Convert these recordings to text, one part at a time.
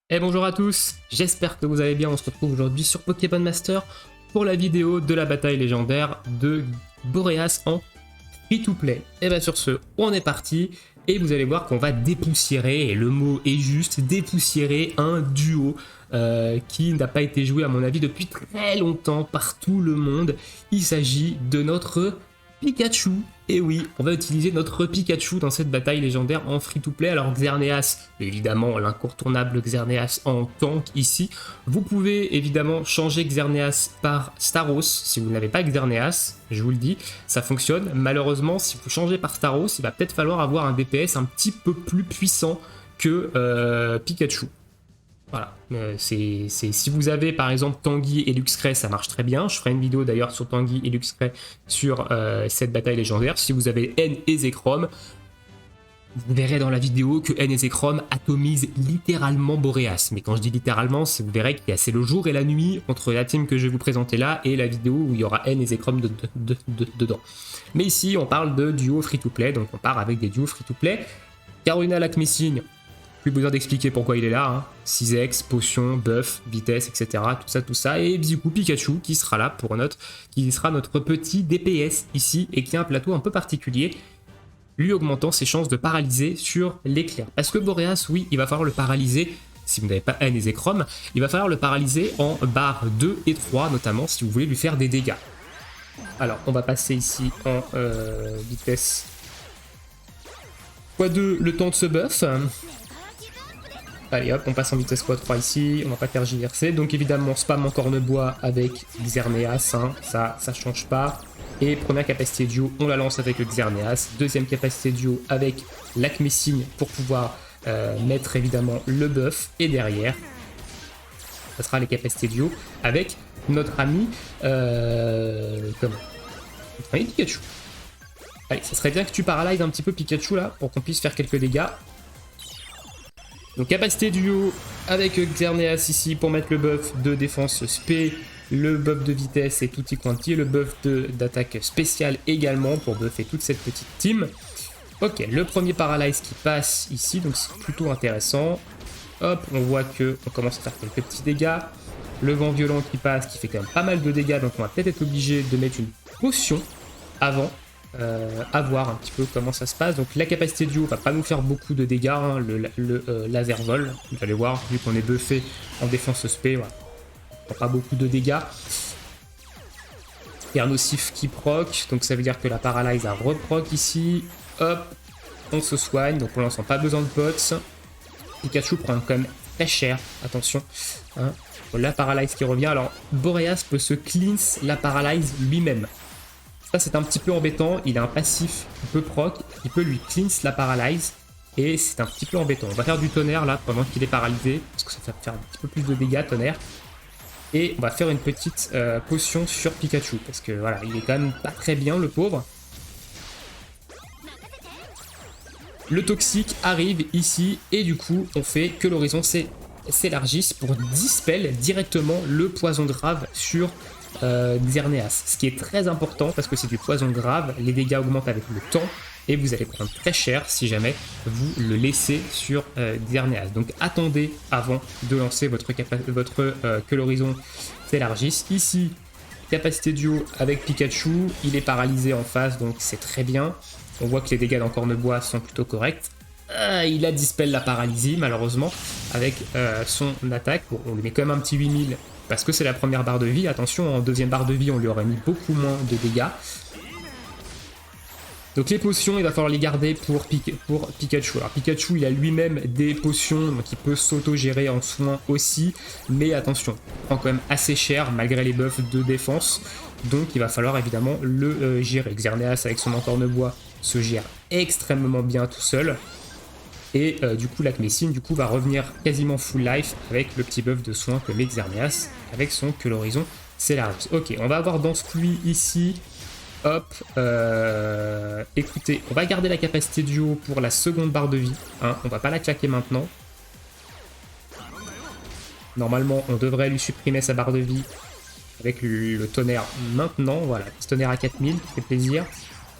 Et bonjour à tous, j'espère que vous allez bien. On se retrouve aujourd'hui sur Pokémon Master pour la vidéo de la bataille légendaire de Boreas en free-to-play. Et bien sur ce, on est parti et vous allez voir qu'on va dépoussiérer, et le mot est juste, dépoussiérer un duo qui n'a pas été joué à mon avis depuis très longtemps par tout le monde. Il s'agit de notre Pikachu. Et oui, on va utiliser notre Pikachu dans cette bataille légendaire en free-to-play. Alors Xerneas, évidemment l'incontournable Xerneas en tank ici. Vous pouvez évidemment changer Xerneas par Staros si vous n'avez pas Xerneas, je vous le dis, ça fonctionne. Malheureusement, si vous changez par Staros, il va peut-être falloir avoir un DPS un petit peu plus puissant que Pikachu. Voilà, si vous avez par exemple Tanguy et Luxray, ça marche très bien. Je ferai une vidéo d'ailleurs sur Tanguy et Luxray sur cette bataille légendaire. Si vous avez N et Zekrom, vous verrez dans la vidéo que N et Zekrom atomisent littéralement Boreas. Mais quand je dis littéralement, vous verrez c'est le jour et la nuit entre la team que je vais vous présenter là et la vidéo où il y aura N et Zekrom dedans. Mais ici, on parle de duo free-to-play, donc on part avec des duos free-to-play. Karuna Lakmessing, plus besoin d'expliquer pourquoi il est là, hein. 6x, potion, buff, vitesse, etc. Tout ça. Et du coup Pikachu qui sera là qui sera notre petit DPS ici et qui a un plateau un peu particulier, lui augmentant ses chances de paralyser sur l'éclair. Parce que Boreas, oui, il va falloir le paralyser. Si vous n'avez pas N et Zekrom, il va falloir le paralyser en barre 2 et 3, notamment si vous voulez lui faire des dégâts. Alors, on va passer ici en vitesse x2 le temps de ce buff. Allez hop, on passe en vitesse x3 ici, on va pas tergiverser. Donc évidemment, spam en corne-bois avec Xerneas, hein, ça change pas. Et première capacité duo, on la lance avec le Xerneas. Deuxième capacité duo avec Lakmessing pour pouvoir mettre évidemment le buff. Et derrière, ça sera les capacités duo avec notre ami... Notre ami Pikachu. Allez, ça serait bien que tu paralyses un petit peu Pikachu là, pour qu'on puisse faire quelques dégâts. Donc capacité duo avec Xerneas ici pour mettre le buff de défense spé, le buff de vitesse et tutti quanti, le buff d'attaque spéciale également pour buffer toute cette petite team. Ok, le premier paralyse qui passe ici, donc c'est plutôt intéressant. Hop, on voit que on commence à faire quelques petits dégâts. Le vent violent qui passe, qui fait quand même pas mal de dégâts, donc on va peut-être être obligé de mettre une potion avant. À voir un petit peu comment ça se passe. Donc la capacité duo va pas nous faire beaucoup de dégâts, hein. Le laser vol, vous allez voir, vu qu'on est buffé en défense spé, voilà. Pas beaucoup de dégâts. Il y a un nocif qui proc, donc ça veut dire que la paralyse a reproc ici. Hop, on se soigne, donc pour l'instant pas besoin de pots. Pikachu prend quand même très cher, attention, hein. La paralyse qui revient. Alors Boreas peut se cleanse la paralyse lui-même. Ça c'est un petit peu embêtant, il a un passif qui peut proc, qui peut lui cleanse la paralyse, et c'est un petit peu embêtant. On va faire du tonnerre là pendant qu'il est paralysé, parce que ça va faire un petit peu plus de dégâts tonnerre. Et on va faire une petite potion sur Pikachu, parce que voilà, il est quand même pas très bien le pauvre. Le toxique arrive ici, et du coup on fait que l'horizon s'élargisse pour dispel directement le poison grave sur Xerneas, ce qui est très important parce que c'est du poison grave, les dégâts augmentent avec le temps et vous allez prendre très cher si jamais vous le laissez sur Xerneas. Donc attendez avant de lancer que l'horizon s'élargisse. Ici, capacité duo avec Pikachu, il est paralysé en face donc c'est très bien. On voit que les dégâts d'encorne-bois sont plutôt corrects. Il a dispel la paralysie malheureusement avec son attaque. Bon, on lui met quand même un petit 8000 parce que c'est la première barre de vie. Attention, en deuxième barre de vie, on lui aurait mis beaucoup moins de dégâts. Donc les potions, il va falloir les garder pour Pikachu. Alors Pikachu, il a lui-même des potions, donc il peut s'auto-gérer en soins aussi. Mais attention, il prend quand même assez cher malgré les buffs de défense. Donc il va falloir évidemment le gérer. Xerneas avec son encorne-bois se gère extrêmement bien tout seul. Et du coup, Lakmessing va revenir quasiment full life avec le petit buff de soin que met Xerneas avec son que l'horizon s'élargisse. Ok, on va avoir Danse Pluie ici. Hop, écoutez, on va garder la capacité duo pour la seconde barre de vie. Hein, on va pas la claquer maintenant. Normalement, on devrait lui supprimer sa barre de vie avec le tonnerre maintenant. Voilà, petit tonnerre à 4000, ça fait plaisir.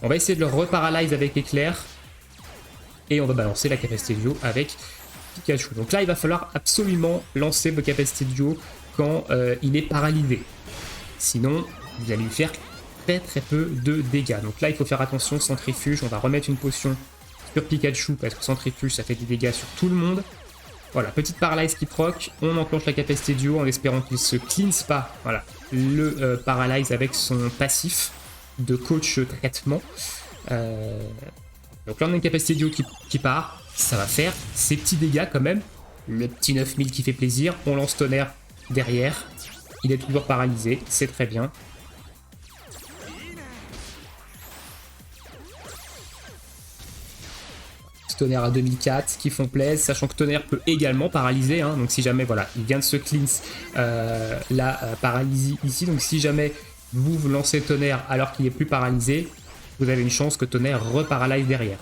On va essayer de le reparalyse avec éclair. Et on va balancer la capacité duo avec Pikachu. Donc là, il va falloir absolument lancer vos capacités de duo quand il est paralysé. Sinon, vous allez lui faire très peu de dégâts. Donc là, il faut faire attention, centrifuge. On va remettre une potion sur Pikachu parce que centrifuge, ça fait des dégâts sur tout le monde. Voilà, petite paralyse qui proc. On enclenche la capacité de duo en espérant qu'il se cleanse pas. Voilà, le paralyse avec son passif de coach traitement. Donc là, on a une capacité de duo qui part. Ça va faire ses petits dégâts quand même. Le petit 9000 qui fait plaisir. On lance tonnerre derrière. Il est toujours paralysé, c'est très bien. Tonnerre à 2004 qui font plaisir, sachant que Tonnerre peut également paralyser, hein, donc si jamais, voilà, il vient de se cleanse la paralysie ici, donc si jamais vous lancez Tonnerre alors qu'il n'est plus paralysé, vous avez une chance que Tonnerre reparalyse derrière.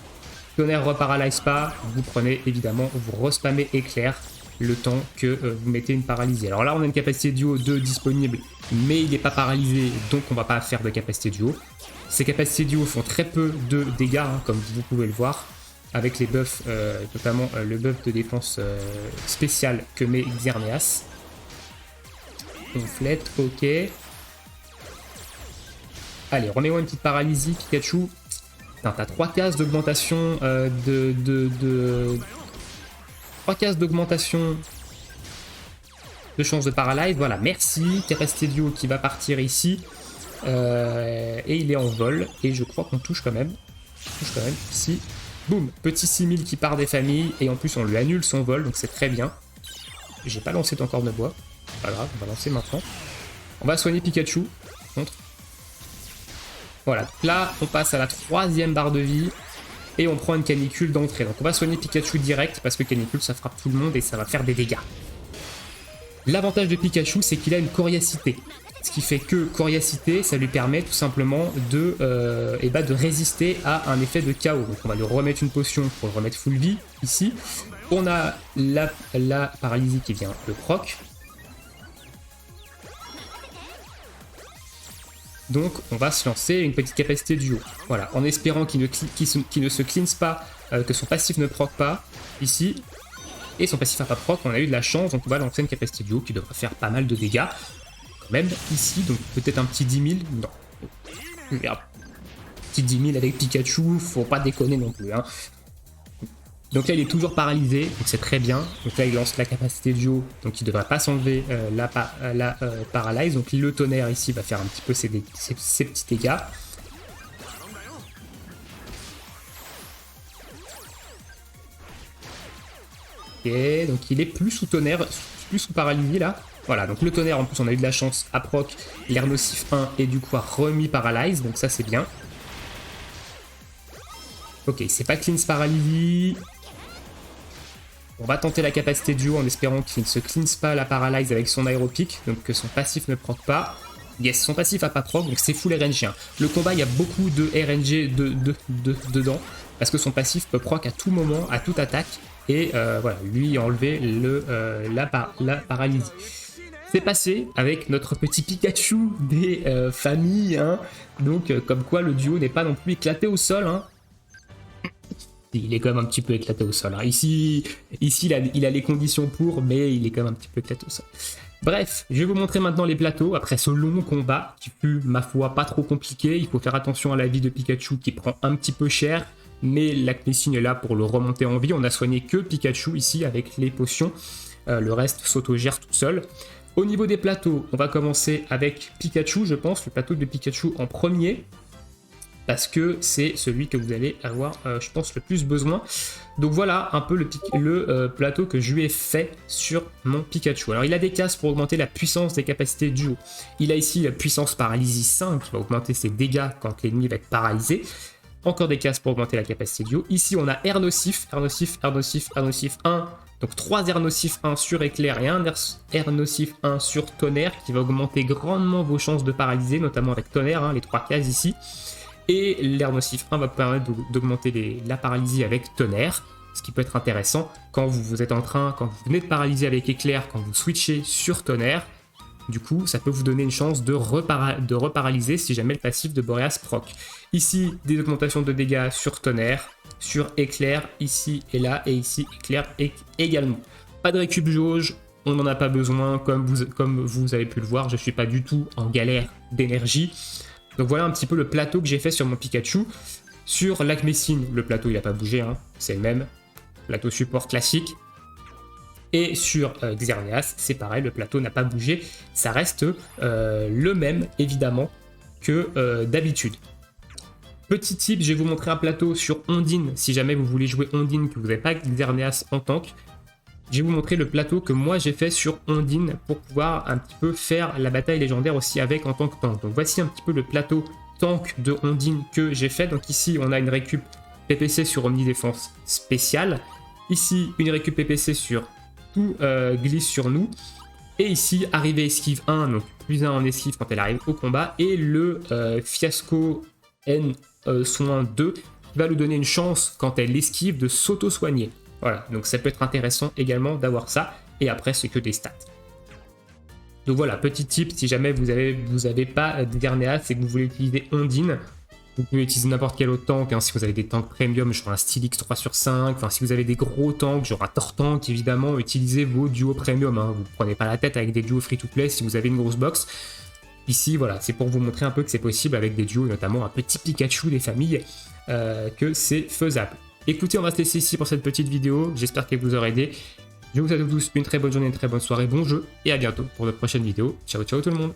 Tonnerre reparalyse pas, vous prenez évidemment, vous respammez éclair le temps que vous mettez une paralysie. Alors là, on a une capacité duo 2 disponible, mais il n'est pas paralysé, donc on va pas faire de capacité duo. Ces capacités duo font très peu de dégâts, hein, comme vous pouvez le voir, avec les buffs, notamment le buff de défense spéciale que met Xerneas. Complète, ok. Allez, remets-moi une petite paralysie, Pikachu. T'as 3 cases d'augmentation 3 cases d'augmentation de chance de paralyse. Voilà, merci. Capacité duo qui va partir ici. Et il est en vol. Et je crois qu'on touche quand même. Ici. Boum, petit 6000 qui part des familles. Et en plus, on lui annule son vol. Donc c'est très bien. J'ai pas lancé ton corps de bois. Pas grave, on va lancer maintenant. On va soigner Pikachu. Contre. Voilà, là, on passe à la 3e barre de vie. Et on prend une canicule d'entrée. Donc on va soigner Pikachu direct parce que canicule ça frappe tout le monde et ça va faire des dégâts. L'avantage de Pikachu c'est qu'il a une coriacité. Ce qui fait que coriacité ça lui permet tout simplement de résister à un effet de chaos. Donc on va lui remettre une potion pour le remettre full vie ici. On a la paralysie qui vient le proc. Donc on va se lancer une petite capacité duo. Voilà, en espérant qu'il ne se cleanse pas, que son passif ne proc pas, ici. Et son passif n'a pas proc, on a eu de la chance, donc on va lancer une capacité duo qui devrait faire pas mal de dégâts. Quand même, ici, donc peut-être un petit 10 000. Non. Merde. Petit 10 000 avec Pikachu, faut pas déconner non plus, hein. Donc là il est toujours paralysé, donc c'est très bien. Donc là il lance la capacité duo, donc il ne devrait pas s'enlever la paralyse. Donc le tonnerre ici va faire un petit peu ses petits dégâts. Ok, donc il est plus sous tonnerre, plus sous paralysie là. Voilà, donc le tonnerre en plus on a eu de la chance à proc, l'air nocif 1 et du coup a remis paralyse, donc ça c'est bien. Ok, c'est pas cleanse paralysie. On va tenter la capacité duo en espérant qu'il ne se cleanse pas la paralyse avec son aéropic, donc que son passif ne proc pas. Yes, son passif a pas proc, donc c'est full RNG. Le combat, il y a beaucoup de RNG dedans, parce que son passif peut proc à tout moment, à toute attaque, et voilà, lui enlever la paralysie. C'est passé avec notre petit Pikachu des familles, hein. Donc comme quoi le duo n'est pas non plus éclaté au sol, hein. Il est quand même un petit peu éclaté au sol. Hein. Ici il a les conditions pour, mais il est quand même un petit peu éclaté au sol. Bref, je vais vous montrer maintenant les plateaux. Après ce long combat, qui fut, ma foi, pas trop compliqué. Il faut faire attention à la vie de Pikachu qui prend un petit peu cher. Mais la Clécine est là pour le remonter en vie. On a soigné que Pikachu ici avec les potions. Le reste s'autogère tout seul. Au niveau des plateaux, on va commencer avec Pikachu, je pense. Le plateau de Pikachu en premier. Parce que c'est celui que vous allez avoir, je pense, le plus besoin. Donc voilà un peu le plateau que je lui ai fait sur mon Pikachu. Alors il a des cases pour augmenter la puissance des capacités du duo. Il a ici la puissance paralysie 5 qui va augmenter ses dégâts quand l'ennemi va être paralysé. Encore des cases pour augmenter la capacité duo. Ici on a air nocif 1. Donc 3 air nocif 1 sur éclair et un air nocif 1 sur tonnerre qui va augmenter grandement vos chances de paralyser, notamment avec tonnerre, hein, les 3 cases ici. Et l'air nocif 1 va vous permettre d'augmenter la paralysie avec tonnerre, ce qui peut être intéressant quand vous êtes quand vous venez de paralyser avec éclair, quand vous switchez sur tonnerre. Du coup, ça peut vous donner une chance de reparalyser si jamais le passif de Boreas proc. Ici, des augmentations de dégâts sur tonnerre, sur éclair ici et là, et ici éclair également. Pas de récup jauge, on n'en a pas besoin, comme vous avez pu le voir, je ne suis pas du tout en galère d'énergie. Donc voilà un petit peu le plateau que j'ai fait sur mon Pikachu. Sur Lac Messine, le plateau il n'a pas bougé, hein, c'est le même, plateau support classique. Et sur Xerneas, c'est pareil, le plateau n'a pas bougé, ça reste le même évidemment que d'habitude. Petit tip, je vais vous montrer un plateau sur Ondine, si jamais vous voulez jouer Ondine, que vous n'avez pas Xerneas en tank. Je vais vous montrer le plateau que moi j'ai fait sur Ondine pour pouvoir un petit peu faire la bataille légendaire aussi avec en tant que tank. Donc voici un petit peu le plateau tank de Ondine que j'ai fait. Donc ici on a une récup PPC sur Omnidéfense spéciale. Ici une récup PPC sur tout glisse sur nous. Et ici arrivée esquive 1, donc plus 1 en esquive quand elle arrive au combat. Et le fiasco N soin 2 qui va lui donner une chance quand elle esquive de s'auto-soigner. Voilà, donc ça peut être intéressant également d'avoir ça, et après c'est que des stats. Donc voilà, petit tip, si jamais vous avez pas de Xerneas et que vous voulez utiliser Ondine, vous pouvez utiliser n'importe quel autre tank, hein, si vous avez des tanks premium, genre un Stylix 3/5, enfin si vous avez des gros tanks, genre un Tortank évidemment, utilisez vos duos premium, hein, vous ne prenez pas la tête avec des duos free-to-play si vous avez une grosse box. Ici voilà, c'est pour vous montrer un peu que c'est possible avec des duos, notamment un petit Pikachu des familles, que c'est faisable. Écoutez, on va se laisser ici pour cette petite vidéo. J'espère qu'elle vous aura aidé. Je vous souhaite à tous une très bonne journée, une très bonne soirée, bon jeu et à bientôt pour de prochaines vidéos. Ciao, ciao tout le monde!